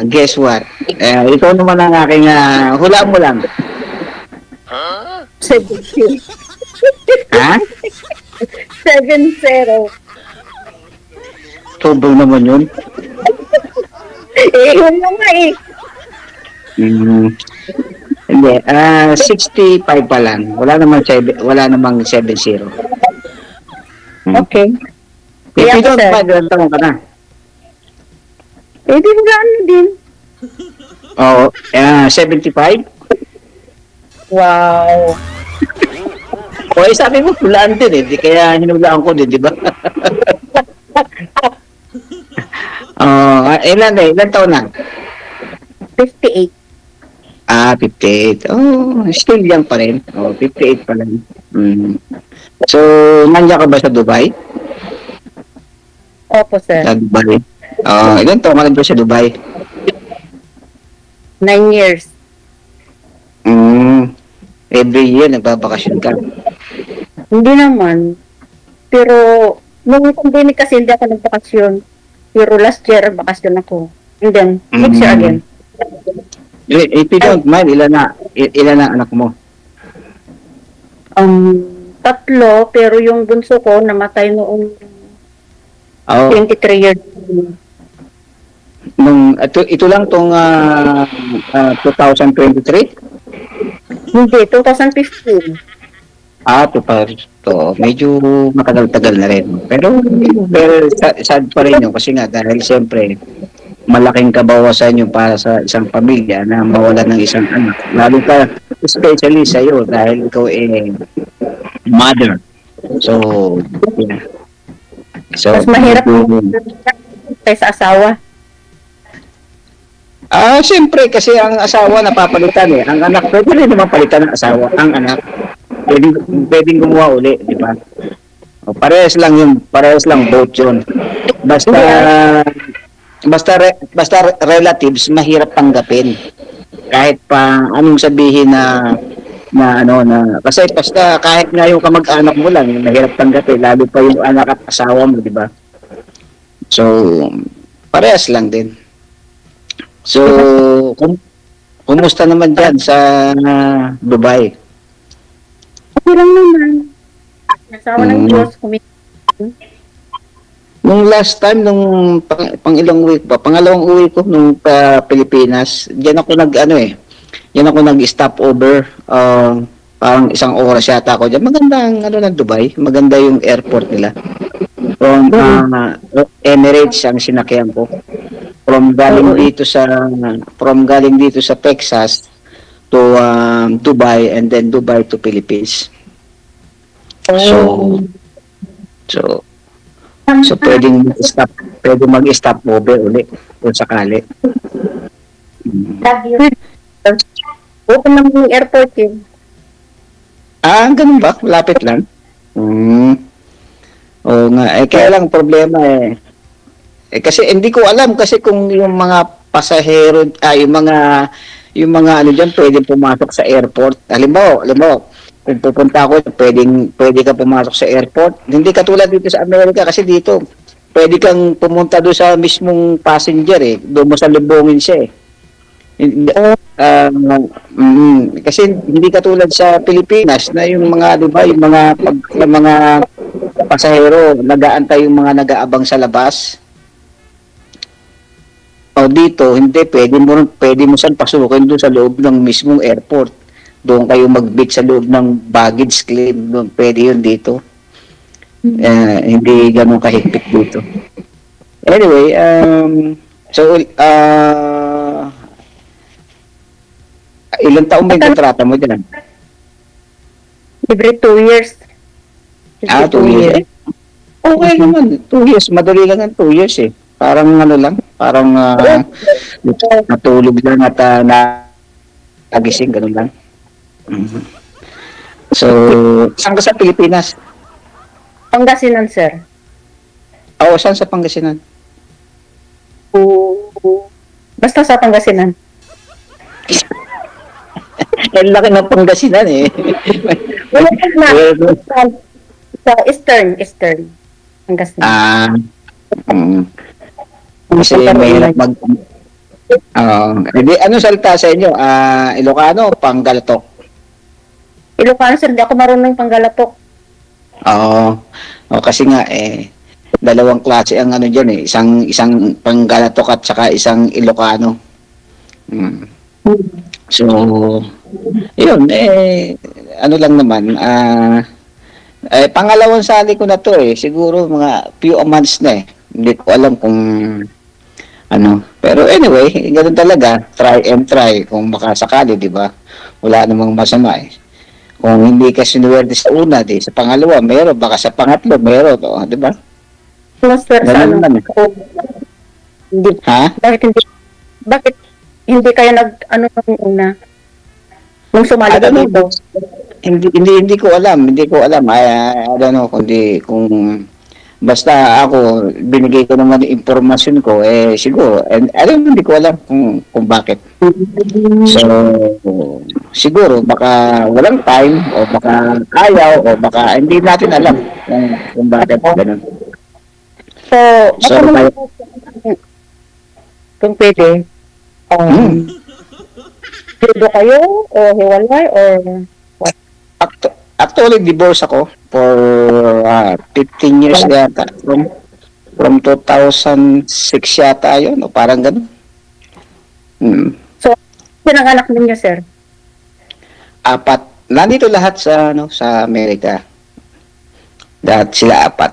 guess what? Ikaw naman ang aking hula mo lang. 70. Ha? 7-0. Sobrang naman yun. Yun lang nga eh. Hindi, 65 pa lang. Wala namang 7-0. Okay. If Kaya you ko, don't sir. mind, ilan taon ka na? Di ba ano din? Oo, 75? Wow. O, sabi mo, hulaan din eh. Di kaya hinulaan ko din, di ba? Ilan taon na? 58. 58. Oh, still young pa rin. 58 pa lang. So, nandiyan ka ba sa Dubai? Opo, sir. Sa Dubai. Ilan taon ka rin ba sa Dubai? 9 years. Every year, nagbabakasyon ka. Hindi naman. Pero, nung pandemic kasi hindi ako nagbakasyon. Pero last year, bakasyon ako. And then, next year again. If you don't mind, ilan na anak mo? 3, pero yung bunso ko namatay noong 23 years. Ito lang tong 2023? Hindi, 2015. Medyo matagal-tagal na rin. Pero very sad pa rin yun kasi nga dahil siyempre malaking kabawasan yung para sa isang pamilya na mawala ng isang anak. Lalo pa, especially sa'yo dahil ikaw mother. So, yeah. So, Mas mahirap kaysa asawa. Siyempre kasi ang asawa napapalitan eh. Ang anak, pwede rin naman palitan ng asawa. Ang anak, pwedeng gumawa uli, di ba? Parehas lang both yun. Basta relatives mahirap tanggapin. Kahit pa anong sabihin na kasi basta kahit nga yung kamag-anak mo lang mahirap tanggapin, lalo pa yung anak at asawa mo, di ba? So, parehas lang din. So, kumusta naman dyan sa Dubai? Okay lang naman. Nasawa ng Diyos, Nung last time, nung ilang week ba? Pangalawang uwi ko nung Pilipinas, diyan ako nag-stop over. Parang 1 oras yata ako diyan. Maganda ng Dubai. Maganda yung airport nila. From Emirates ang sinakyan ko. From galing dito sa Texas to Dubai and then Dubai to Philippines. So pwedeng mag-stop over ulit kung sakali. Open naman yung airport eh. Ganun ba? Lapit lang? Oo nga. Kaya lang problema kasi hindi ko alam kasi kung yung mga pasahero, yung mga ano dyan, pwedeng pumasok sa airport. Halimbawa, kung pupunta ako, pwede ka pumasok sa airport. Hindi katulad dito sa Amerika kasi dito, pwede kang pumunta doon sa mismong passenger doon mo sa lubungin siya kasi hindi katulad sa Pilipinas na yung mga, di ba, yung mga pasahero, nag-aantay yung mga nag-aabang sa labas. Dito, hindi, pwede mo saan pasukin doon sa loob ng mismong airport. Doon kayo mag-bid sa loob ng baggage claim. Doon, pwede yun dito. Hindi ganun kahigpit dito. Anyway, ilang taong may kontrata mo dyan? Every 2 years. 2 years. Okay naman. 2 years. Madali lang ang 2 years eh. Parang natulog lang at nagising, ganun lang. So, saan ka sa Pilipinas? Pangasinan, sir. Saan sa Pangasinan? Basta sa Pangasinan. Ang laki ng Pangasinan eh. Wala na. Sa Eastern. Pangasinan. Kasi Hindi, ano salita sa inyo? Ilocano o Panggalatok? Ilocano sir, di ako marunong panggalatok. Oo. O, kasi nga, dalawang klase ang ano dyan eh. Isang Panggalatok at saka isang Ilocano. Mm. So, yun, ano lang naman, pangalawang sali ko na to eh. Siguro mga few months na eh. Hindi ko alam kung ano. Pero anyway, ganun talaga. Try and try kung makasakali, di ba? Wala namang masama eh. Kung hindi ka sinuwerte sa una, di sa pangalawa, meron. Baka sa pangatlo, meron. O, di ba? Mas sir, sa Ganun ano? naman. Hindi. Ha? Bakit hindi kayo ano nung una? Nung sumali ka Ano, dito? hindi ko alam. Hindi ko alam. I don't know kung basta ako, binigay ko naman yung impormasyon ko, siguro, and alam hindi ko alam kung bakit. So, siguro, baka walang time, o baka ayaw, o baka hindi natin alam kung bakit. Ganun. So, kaya, kung pwede, pwede kayo, o hiwalay, or what? actually, divorce ako for 15 years yata. From 2006 yata yun, o parang ganun. So, sinang anak ninyo, sir? 4. Nandito lahat sa Amerika. Lahat sila 4.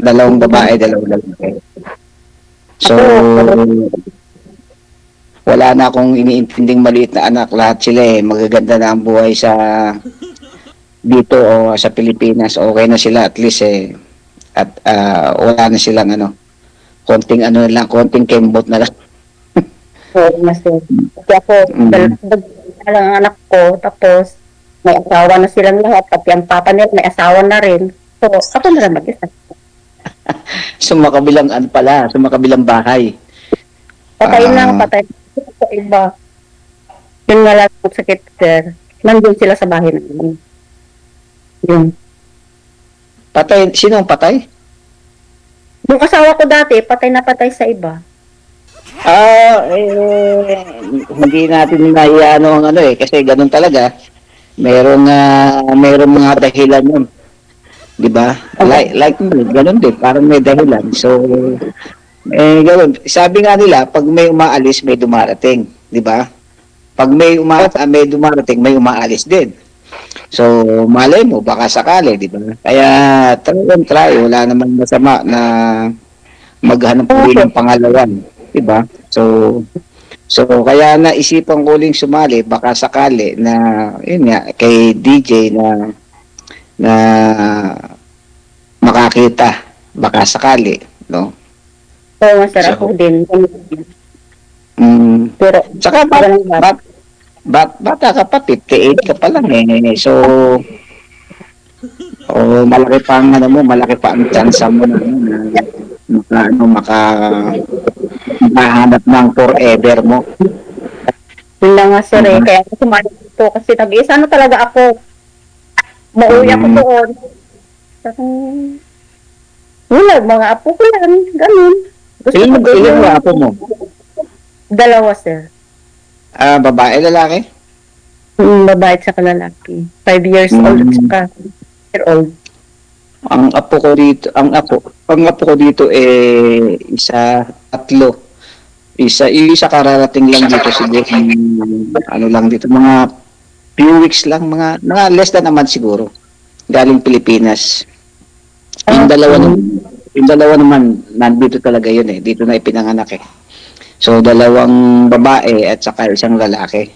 2 babae, 2 lalaki. So, wala na akong iniintinding maliit na anak. Lahat sila magaganda na ang buhay dito o sa Pilipinas. Okay na sila at least at wala na silang konting konting kembot na lang. Mas kasi ako, ang anak ko, tapos may asawa na silang lahat, pati ang papa nila may asawa na rin. So, ako na lang mag-isa. Sumakabilang bahay. Patay sa iba. Yun nga lang ang sakit, sir. Nandun sila sa bahay namin. Yun. Patay? Sino ang patay? Yung asawa ko dati, patay na patay sa iba. Hindi natin naiano ang kasi ganun talaga. Merong mga dahilan yun. 'Di ba? Like me, ganun din, parang may dahilan. So ganun. Sabi nga nila, pag may umaalis, may dumarating, 'di ba? Pag may dumarating, may umaalis din. So, malay mo, baka sakali, 'di ba? Kaya talagang try, wala namang masama na maghanap uli ng pangalawan. Diba? So kaya naisipan ko uling sumali baka sakali na yun nga kay DJ na makakita baka sakali, no? Oo, masarap ako din. Pero saka bata ka pa, 58 ka pa lang so malaki pa ang malaki pa ang chance mo na makahanap ng forever mo. Yun lang nga sir kaya ako sumali dito kasi nag-iisa talaga ako. Mauwi ako doon. Wala, mga apo ko yan, ganun. Ilan mga apo mo? 2 sir. Babae, lalaki? Babae at saka lalaki. 5 years old at saka 1 year old. Ang apo ko dito isa, 3. Isa kararating lang dito siguro lang dito mga few weeks lang, mga less than a month siguro. Galing Pilipinas. Yung dalawa naman nandito talaga yun dito na ipinanganak So 2 babae at saka isang lalaki.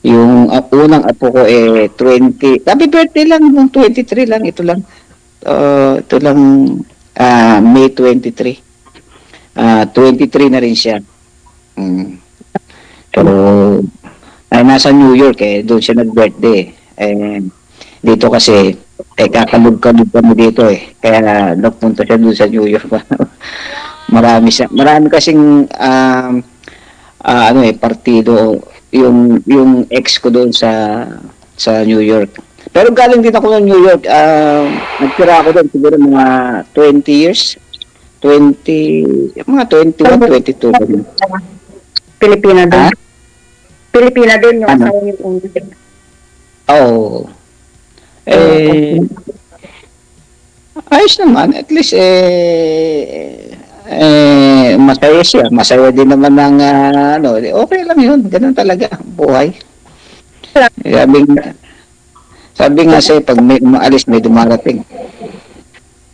Yung unang apo ko 20. Happy birthday lang, 23 lang, ito lang. Ito lang May 23. 23 na rin siya. Pero nasa New York doon siya nag-birthday. Dito kasi kakalog-kalog kami dito kaya nagpunta siya doon sa New York. marami kasing partido yung ex ko doon sa New York. Pero galing din ako ng New York. Nagtira ako doon siguro mga 20 years. Mga 21, 22. Pilipina din. Ha? Pilipina din yung Ano? asawa niyo una. Oo. Ayos naman. At least, masaya siya. Masaya din naman ng, okay lang yun. Ganun talaga, buhay. Sabi nga sa'yo, pag may umaalis, may dumarating.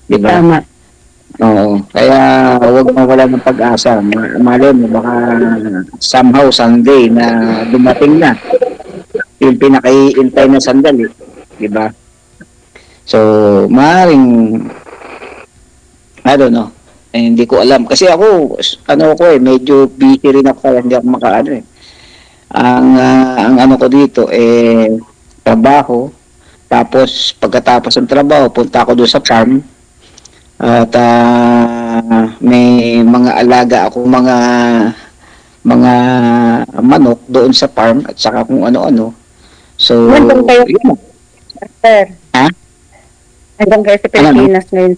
Diba? Tama. Oo. Kaya, huwag mawala ng pag-asa. Malay mo, baka somehow, someday, na dumating na. Yung pinakaiintay na sandali. Diba? So, maaaring, I don't know. Hindi ko alam. Kasi ako, medyo busy rin ako kaya hindi ako makaano eh. Ang ano ko dito, trabaho. Tapos, pagkatapos ng trabaho, punta ako doon sa farm. At may mga alaga ako, mga manok doon sa farm at saka kung ano-ano. So, Nandun kayo, yun. sir. Ha? Nandun kayo sa Pilipinas ngayon.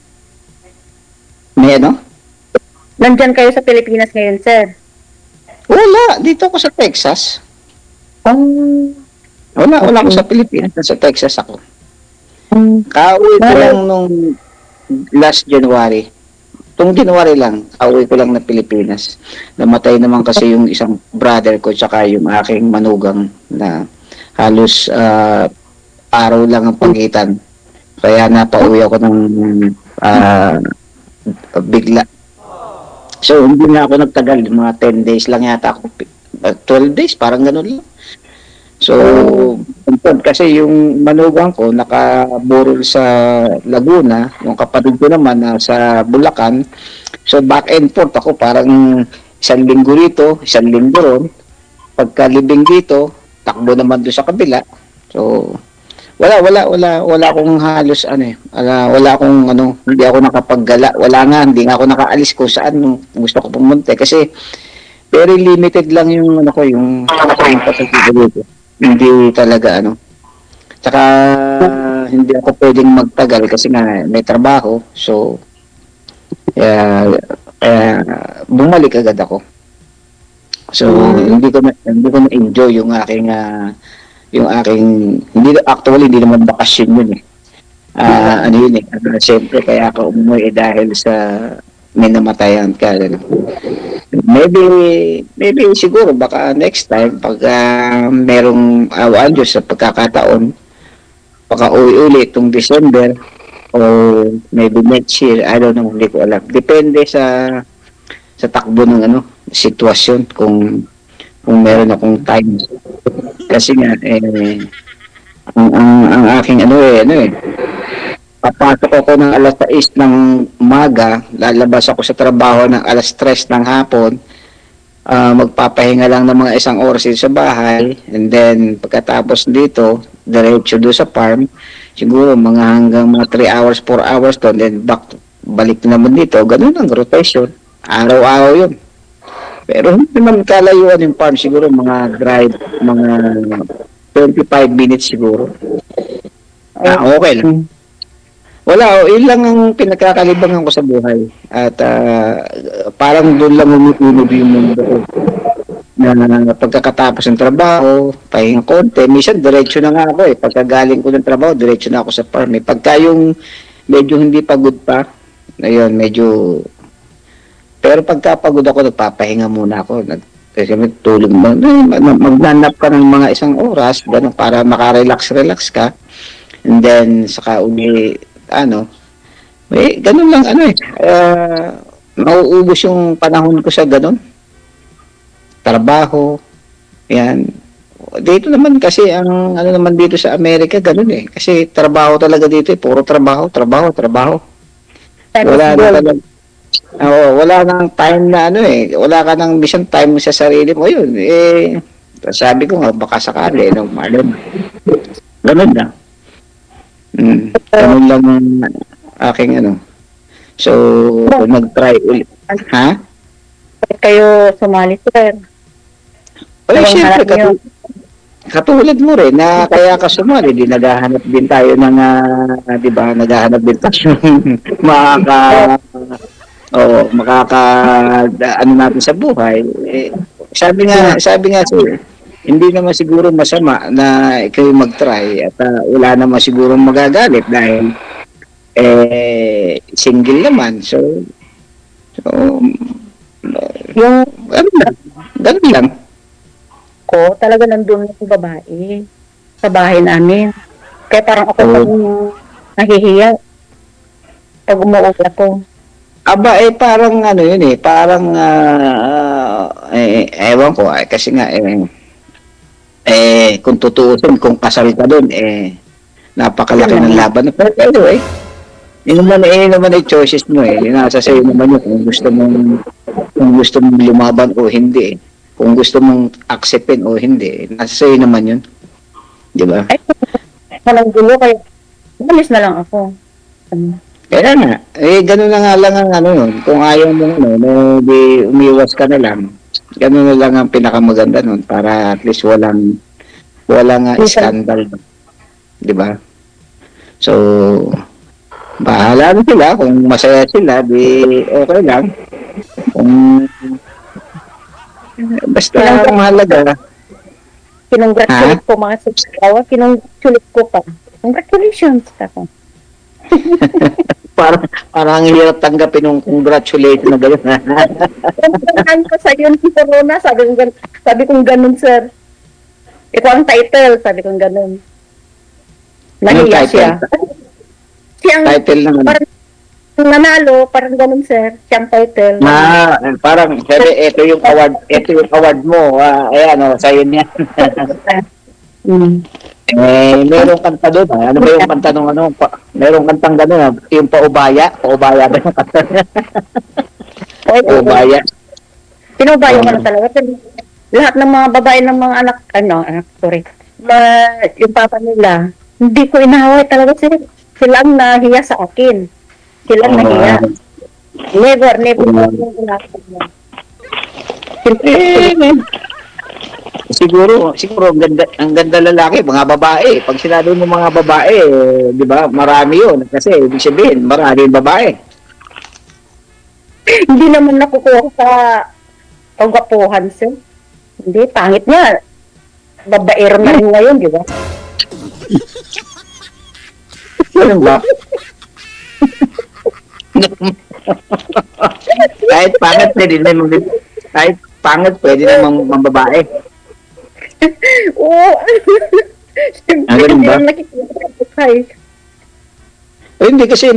May ano? Nandyan kayo sa Pilipinas ngayon, sir. Wala. Dito ako sa Texas. Wala ako sa Pilipinas. Sa Texas ako. Kauwi ko lang nung last January. Itong January lang, kauwi ko lang na Pilipinas. Namatay naman kasi yung isang brother ko tsaka yung aking manugang na halos araw lang ang pagitan. Kaya napauwi ako ng bigla. So, hindi na ako nagtagal. Mga 10 days lang yata ako. 12 days, parang ganun lang. So, kasi yung manugang ko nakaburol sa Laguna, yung kapatid ko naman sa Bulacan. So, back and forth ako, parang isang linggo rito, isang linggo ron. Pagkalibing dito, takbo naman doon sa kabila. So, wala akong halos wala akong hindi ako nakapaggala. Hindi nga ako nakaalis kung saan gusto ko pumunta kasi very limited lang yung yung pasagito dito. Hindi talaga Tsaka hindi ako pwedeng magtagal kasi nga may trabaho. So bumalik agad ako. So hindi ko na enjoy yung aking hindi naman bakasyon yun eh. Siyempre kaya ako umuwi dahil sa may namatayan ka. Maybe siguro baka next time pag merong awan Diyos sa pagkakataon baka uwi itong December or maybe next year, I don't know, hindi ko alam. Depende sa takbo ng sitwasyon kung meron akong time. Kasi nga ang aking papasok ako ng alas 6 ng umaga, lalabas ako sa trabaho ng alas 3 ng hapon, magpapahinga lang ng mga isang oras sa bahay, and then pagkatapos dito, diretso doon sa farm, siguro mga hanggang mga 3 hours, 4 hours to, then balik naman dito, ganun ang rotation, araw-araw yun. Pero hindi naman kalayuan yung farm, siguro mga drive, mga 25 minutes siguro. Okay lang. Wala, yun lang ang pinagkakalibangan ko sa buhay. At parang doon lang umutunog yung mundo ko. Na pagkakatapos ng trabaho, pahinga konti, minsan diretso na nga ako eh. Pagkagaling ko ng trabaho, diretso na ako sa farm eh. Pagka yung medyo hindi pagod pa, ayun, medyo... Pero pagkapagod ako, nagpapahinga muna ako. Kasi tulog mo. Magnanap ka ng mga isang oras, ganun, para makarelax ka. And then, saka uli, ganun lang, mauubos yung panahon ko sa ganun. Trabaho, yan. Dito naman kasi, ang naman dito sa Amerika, ganun eh. Kasi trabaho talaga dito eh. Puro trabaho. Wala na talaga. Wala nang time na wala ka nang mission time sa sarili mo yun. Sabi ko nga, baka sakali, malam. Ganun na. Ganun lang ang aking So, nag-try ulit. Ha? Kayo sumali, sir. Siyempre, katulad mo rin, na kaya ka sumali, naghahanap din tayo ng, di ba, naghahanap din tayo natin sa buhay. sabi nga sir, hindi naman siguro masama na ikaw yung mag-try at wala naman siguro magagalit dahil single naman. So Yung ganun lang. ko, talaga nandun yung babae sa bahay namin. Kaya parang ako pag nahihiya pag umuwi ako. Aba, parang ano yun parang, ewan ko, kasi nga, kung tutuusin, kung kasal ka dun, napakalaki ng laban. Pero anyway, yun naman ay choices mo nasa sa'yo naman yun kung gusto mong lumaban o hindi. Kung gusto mong acceptin o hindi, nasa sa'yo naman yun. Di ba? Ay, walang gulo, kaya umalis na lang ako. Kaya nga, gano'n na nga lang ang ano yun. Kung ayaw mo di umiwas ka na lang. Gano'n na lang ang pinakamaganda nun para at least walang scandal. Di ba? So, bahala na sila. Kung masaya sila, di okay lang. Basta mahalaga. Kinongratulate ko mga sigawa, kinongratulate ko pa. Congratulations ako. Parang hirap tanggapin ng congratulate na gano'n. Pagkakaan ko sa yun, Corona, sabi kong ganun, sir. Ito ang title, sabi kong ganun. Nahiya siya. Siyang Title naman. parang nanalo, parang ganun, sir. Siyang title. Parang, sabi, ito yung award mo. Ayan, sa'yo niya. Merong kanta doon. Ano ba yung kanta nung merong kantang gano'n, yung paubaya ba yung kanta niya? Paubaya. Pinubayo ko na talaga. Pero lahat ng mga babae ng mga anak, yung papa nila, hindi ko inaway talaga sila. Sila ang nahiya sa akin. Sila ang nahiya. Never Siguro ang ganda lalaki, mga babae. Pag sinabi mo mga babae, di ba, marami yun. Kasi, ibig sabihin, marami babae. Hindi naman nakukuha sa pagwapuhan, sir. Hindi, pangit niya. Babaero na rin ngayon, di ba? Ganun ba? Kahit pangit, pwede namang babae. Oo. Ganun ba? Nakikita. Hindi kasi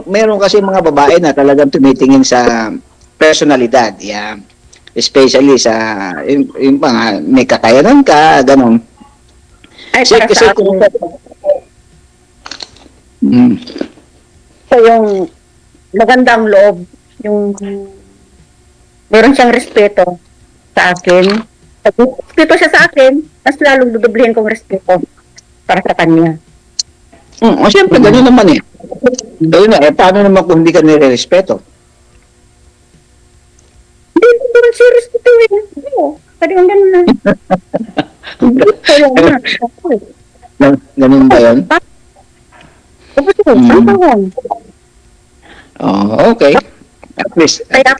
meron kasi mga babae na talagang tumitingin sa personalidad. Yeah. Especially sa yung mga may kakayanan ka, ganun. Ay, Kasi para sa kung So, yung magandang loob, yung meron siyang respeto sa akin. Pag respeto siya sa akin, mas lalong dudublihin kong respeto para sa kanya. Siyempre, gano'n naman Gano'n na, paano naman kung hindi ka nire-respeto? Hindi naman siya respeto Pwede kang gano'n na. Ganun ba yun? Okay. At least. Kaya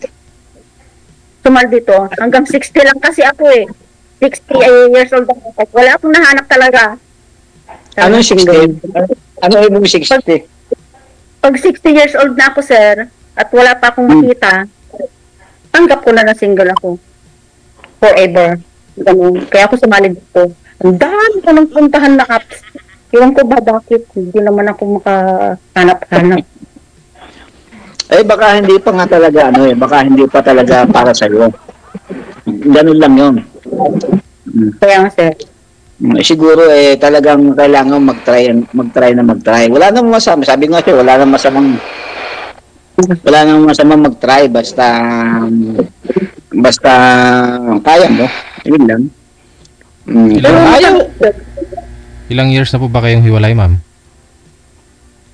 sumal dito, hanggang 60 lang kasi ako 60 years old ako. Wala akong nahanap talaga. Ano 60? Ano yung 60? Pag 60 years old na ako, sir, at wala pa akong makita, tanggap ko na single ako. Forever. Ganun. Kaya ako sumali dito. Ang dami ko nang puntahan na apps. Iwan ko ba bakit? Hindi naman ako makahanap-hanap. Baka hindi pa nga talaga, baka hindi pa talaga para sa'yo. Ganun lang yun. Kaya nga, sir. Siguro talagang kailangan mag-try. Wala namang masama. Sabi nga siya, wala namang masamang mag-try basta kaya mo. Yun lang. Ilang years na po ba kayong hiwalay, ma'am?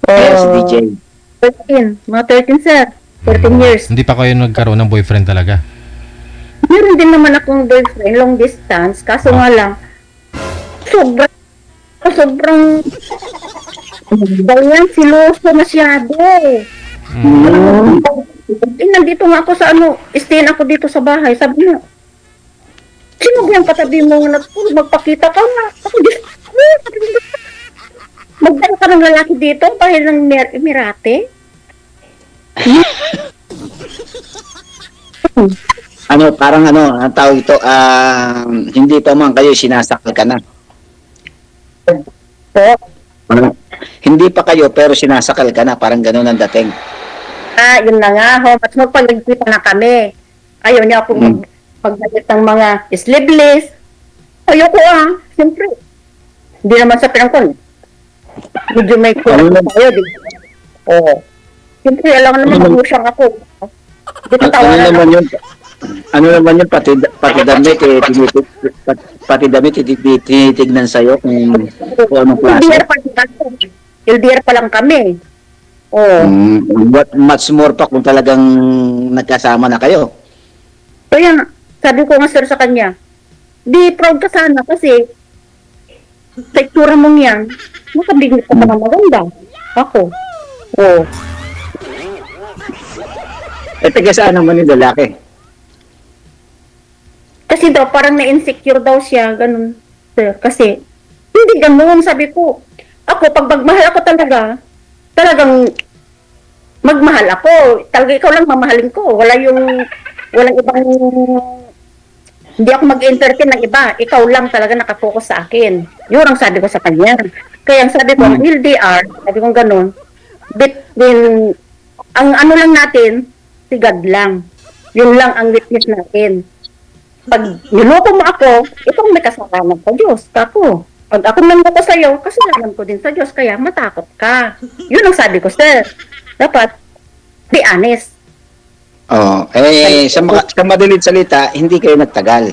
Yes, DJ. 13. Mga 13, sir. 13 years. Hindi pa kayo nagkaroon ng boyfriend talaga? Meron din naman akong boyfriend, long distance. Kaso nga lang, sobrang ganyan, siloso masyado. Mm. Nandito nga ako sa stayin ako dito sa bahay. Sabi niya, Sino ba yung katabi mo na magpakita ka na? Ako, Diyos ko, magdala ka ng lalaki dito dahil ng Emirate? Ano, parang ano, ang tawag ito, hindi pa man kayo sinasakal ka na. Po? Hindi pa kayo pero sinasakal ka na, parang gano'n ang dating. Yun na nga ho. Mas magpag-nagkita na kami. Ayaw niya akong magdalit ng mga sleeveless. Ayoko siyempre. Hindi naman sa pinangkon. Medyo may kulang tayo, di ba? Oo. Siyempre, alam naman mag-usyang ako. Di pa tawanan ako. Ano naman yun, pati damit, tinitignan sa'yo kung anong klase. LDR pa lang kami. Oo. What much more pa kung talagang nagkasama na kayo. Kaya, sabi ko nga sir sa kanya, di proud ka sana kasi sa itsura mong yan, makabigit ka pa ng maganda. Ako. Oo. Taga saan naman yung lalaki? Kasi daw, parang na-insecure daw siya, ganun. Sir. Kasi, hindi ganun, sabi ko. Ako, pag magmahal ako talagang magmahal ako. Talaga ikaw lang mamahalin ko. Walang ibang, hindi ako mag-entertain ng iba. Ikaw lang talaga nakafocus sa akin. Yun ang sabi ko sa kanya. Kaya ang sabi ko, LDR, sabi ko ganun, between, ang ano lang natin, si God lang. Yun lang ang witness natin. Pag niloko mo ako, ikaw may kasalanan sa Diyos. Ako, pag ako nanloko sa'yo, kasalanan ko din sa Diyos, kaya matakot ka. Yun ang sabi ko, sir. Dapat, be honest. Oh, sa madaling salita, hindi kayo nagtagal.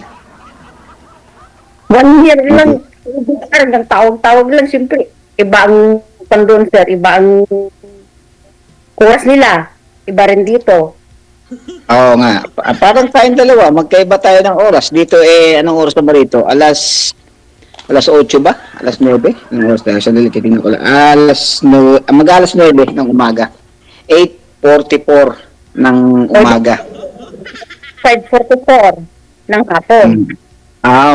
1 year lang, hanggang tawag-tawag lang, siyempre. Iba ang pandon, sir. Iba ang kuwas nila. Iba rin dito. Oo nga. Parang tayong dalawa, magkaiba tayo ng oras. Dito anong oras na ba rito? Alas 8 ba? Alas 9? Anong oras tayo? Sandali, titignan ko lang. Mag-alas 9 ng umaga. 8:44 ng umaga. 5:44 ng hapon.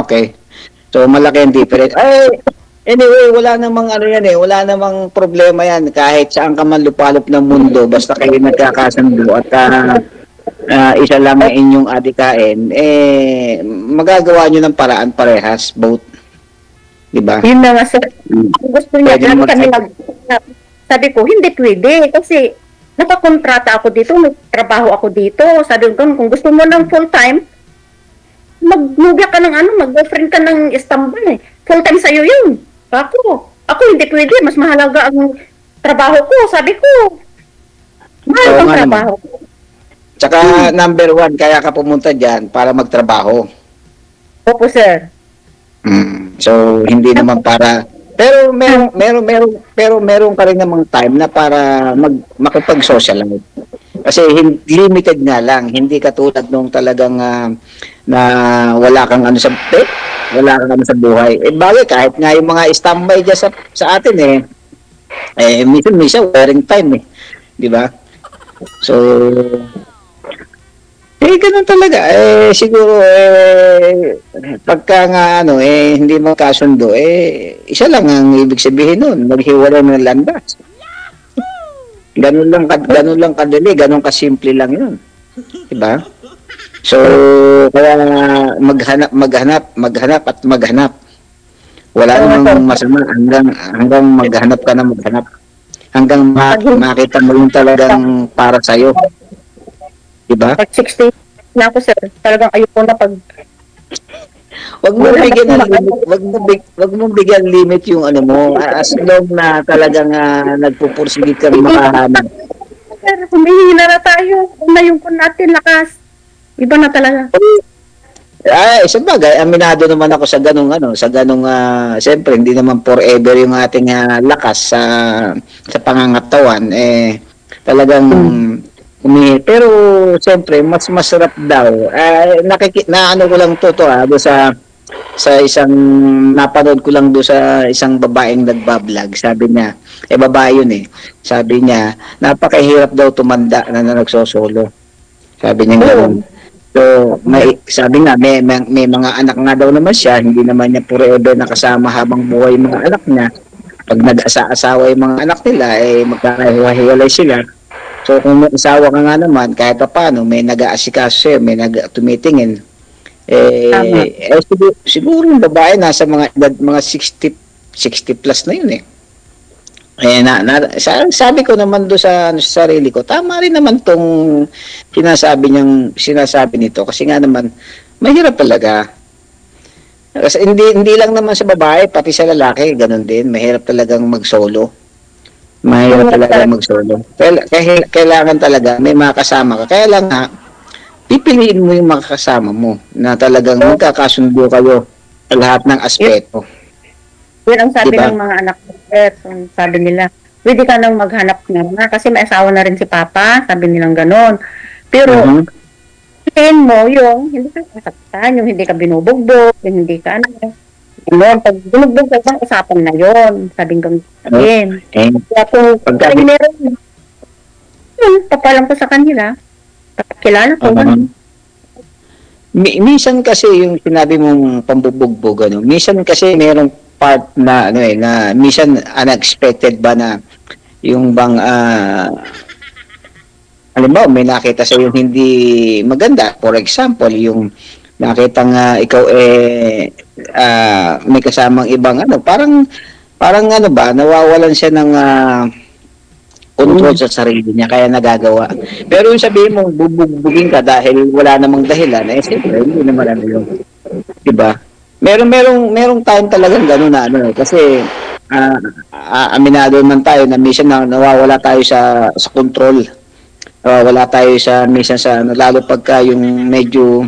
Okay. So, malaki ang difference. Anyway, wala namang wala namang problema yan. Kahit saan ka man lupalop ng mundo, basta kayo nagkakasundo at isa lang ang inyong adikain, magagawa nyo ng paraan parehas, both. Diba? Yun na nga, sir. Gusto niya, sabi ko, hindi pwede. Kasi, nakakontrata ako dito, may trabaho ako dito. Sabi ko, kung gusto mo ng full-time, mag-move ka ng mag-girlfriend ka ng Istanbul Full-time sa'yo yun. Ako hindi pwede. Mas mahalaga ang trabaho ko. Sabi ko, mahal ang trabaho ko. Tsaka number 1, kaya ka pumunta dyan para magtrabaho. Opo, sir. So, hindi naman para... Pero meron ka rin namang time na para makipag-socialize. Kasi limited nga lang. Hindi katulad nung talagang na wala kang wala kang sa buhay. Bagay, kahit nga yung mga standby dyan sa atin minsan wearing time di ba? So, ganun talaga. Siguro, pagka nga, hindi magkasundo, isa lang ang ibig sabihin nun, maghiwalay ng landas. Ganun lang kadali, ganun kasimple lang yun. Diba? So, kaya maghanap at maghanap. Wala namang masama hanggang maghanap ka na maghanap. Hanggang makita mo yung talagang para sa'yo. Diba? Pag 60 na ako, sir, talagang ayoko na pag... Wag mo bigyan limit yung mo. As long na talagang nagpupursigit ka rin makahanap. Sir, humihina na tayo. Kung na yung natin lakas. Iba na talaga. Sabagay, aminado naman ako sa ganung siyempre, hindi naman forever yung ating lakas sa pangangatawan. Talagang pero siyempre mas masarap daw. Ko lang to sa isang napanood ko lang do sa isang babaeng nagba-vlog. Sabi niya, babae yun Sabi niya, napakahirap daw tumanda na nagsosolo. Sabi niya gano'n. So, sabi nga, may mga anak nga daw naman siya, hindi naman niya forever nakasama habang buhay yung mga anak niya. Pag nag-asawa yung mga anak nila, eh magkakahiwalay sila. So kung may asawa ka nga naman, kahit pa paano, may nag-aasikaso sa'yo, may tumitingin. Siguro yung babae nasa mga edad, mga 60 plus na yun eh. Sabi ko naman doon sa sarili ko, tama rin naman tong sinasabi nito kasi nga naman mahirap talaga. Kasi hindi lang naman sa babae, pati sa lalaki ganun din, mahirap talagang mag-solo. Mahirap talaga mag-solo. Kailangan talaga may makasama ka. Kaya lang nga pipiliin mo yung makakasama mo na talagang magkakasundo kayo sa lahat ng aspeto. Yun ang sabi ng mga anak ko, sabi nila, pwede ka nang maghanap na kasi may asawa na rin si Papa, sabi nilang gano'n. Pero, tingin mo yung hindi ka kasaktan, yung hindi ka binubugbog, yung hindi ka yun, pag binugbog ka, usapan na yun, sabing gano'n. Kaya kung meron, yun, papalam ko sa kanila, kilala ko, minsan kasi yung sinabi mong pambubugbog, minsan kasi merong part na na minsan unexpected ba na yung bang halimbawa may nakita sa yung hindi maganda, for example yung nakita nga ikaw may kasamang ibang parang nawawalan siya ng control sa sarili niya kaya nagagawa. Pero yung sabihin mong bubugbugin ka dahil wala namang dahilan, siyempre hindi naman yun. Diba? Merong time talagang gano'n na kasi aminado naman tayo na minsan nawawala tayo sa control. Nawawala tayo minsan sa lalo pagka yung medyo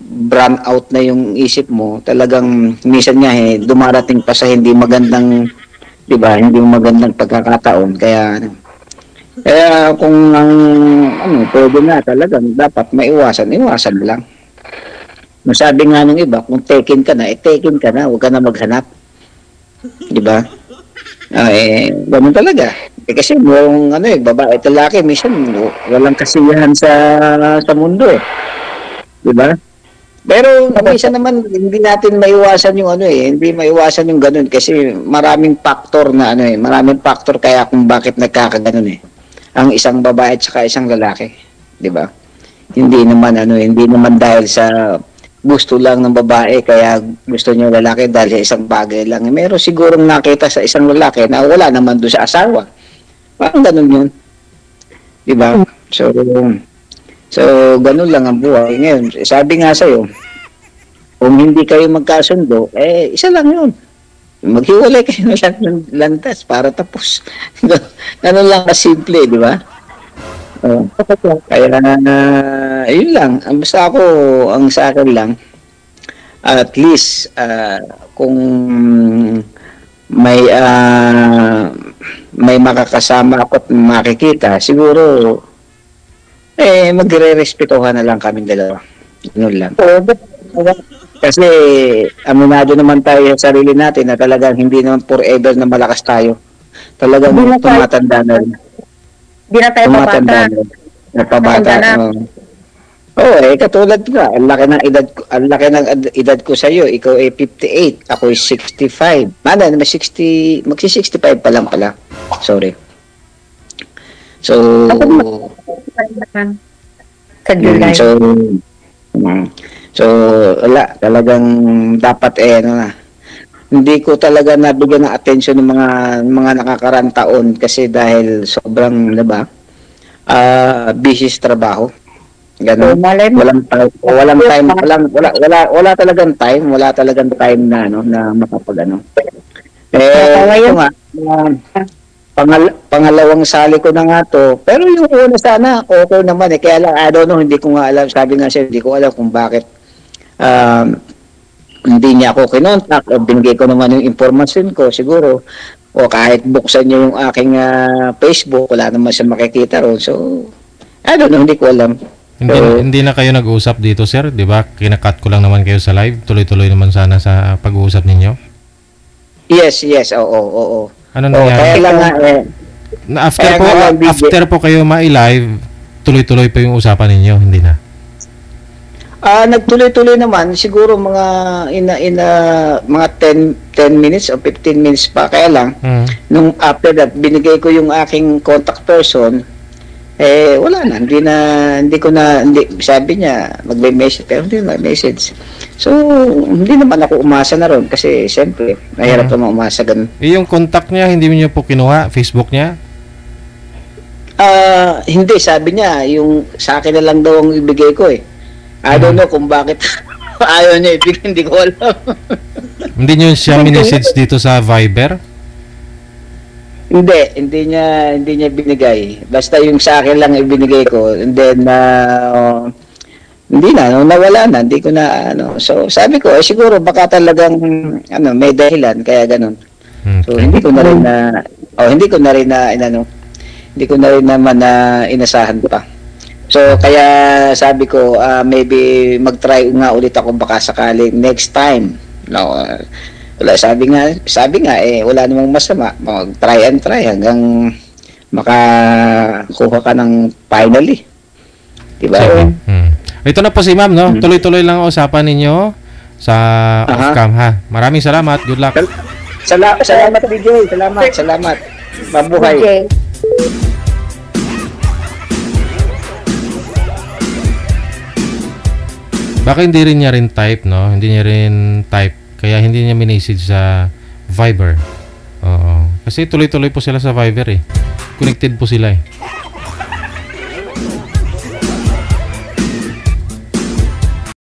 burn out na yung isip mo, talagang minsan nga dumarating pa sa hindi magandang, 'di ba? Hindi magandang pagkakataon kaya kung pwede na talagang dapat iwasan lang. Masabi nga nung iba, kung taken ka na, huwag ka na maghanap. Di ba? Ganun talaga. Kasi yung babae at lalaki, minsan walang kasiyahan sa mundo eh. Di ba? Pero minsan naman, hindi natin maiwasan yung hindi maiwasan yung ganun kasi maraming factor na maraming factor kaya kung bakit nagkakaganon ang isang babae at saka isang lalaki. Di ba? Hindi naman dahil sa gusto lang ng babae kaya gusto niya lalaki dahil sa isang bagay lang. Meron sigurong nakita sa isang lalaki na wala naman doon sa asawa. Parang ganun yun. Diba? So ganun lang ang buhay. Ngayon, sabi nga sa'yo, kung hindi kayo magkasundo, isa lang yun. Maghiwalay kayo ng landas para tapos. Ganun lang kasimple, di ba? Kaya yun lang. Basta ako, ang sa akin lang, at least, kung may makakasama ako at makikita, siguro, magre-respetuhan na lang kami dalawa. Ganun lang. Kasi, aminado naman tayo sa sarili natin na talagang hindi naman forever na malakas tayo. Talagang tumatanda na rin. Hindi na tayo pabata. Napabata. Katulad ka, ang laki ng edad ko sa iyo. Ikaw ay 58, ako ay 65. Magsi-65 pa lang pala. Sorry. So, sa July. So, wala. Talagang dapat hindi ko talaga nabigyan ng atensyon ng mga nakakarang taon kasi dahil sobrang busy sa trabaho. Ganun. Wala talagang time na makapag-ano. Ito nga, pangalawang sali ko na nga to. Pero yung una sana, okay naman Kaya lang, I don't know, hindi ko nga alam. Sabi nga siya, hindi ko alam kung bakit hindi niya ako kinontak o binigay ko naman yung informasyon ko siguro o kahit buksan niya yung aking Facebook wala naman siya makikita ron so I don't know, hindi ko alam. Hindi na kayo nag-uusap dito sir, di ba? Kinakat ko lang naman kayo sa live, tuloy-tuloy naman sana sa pag-uusap ninyo. Yes, oo. Ano nangyari? Kaya lang after po kayo ma-live, tuloy-tuloy pa yung usapan ninyo, hindi na? Nagtuloy-tuloy naman siguro mga mga 10 minutes o 15 minutes pa, kaya lang nung after that binigay ko yung aking contact person, wala na, hindi sabi niya magme-message, pero hindi na message. So hindi naman ako umasa na ron kasi siyempre mahirap naman umasa ganun. Yung contact niya hindi niyo po kinuha, Facebook niya? Hindi, sabi niya yung sa akin na lang daw ang ibigay ko eh. I don't know kung bakit ayaw niya ibigay, hindi ko alam. Hindi niyo siya minessage dito sa Viber? Hindi niya binigay. Basta yung sa akin lang ibinigay ko, and then hindi na, nawala na, hindi ko na So sabi ko, siguro baka talagang may dahilan kaya ganun. So hindi ko na rin naman na inasahan pa. So kaya sabi ko, maybe mag-try nga ulit ako baka sakali next time. Wala, sabi nga wala namang masama, mag-try and try hanggang makakuha ka ng finally. Diba? Ito na po si ma'am, no? Tuloy-tuloy lang ang usapan ninyo sa off-cam, ha? Maraming salamat. Good luck. Salamat, DJ. Salamat. Mabuhay. Okay. Baka hindi rin niya rin type, no? Hindi niya rin type. Kaya hindi niya minessage sa Viber. Oo. Kasi tuloy-tuloy po sila sa Viber, eh. Connected po sila, eh.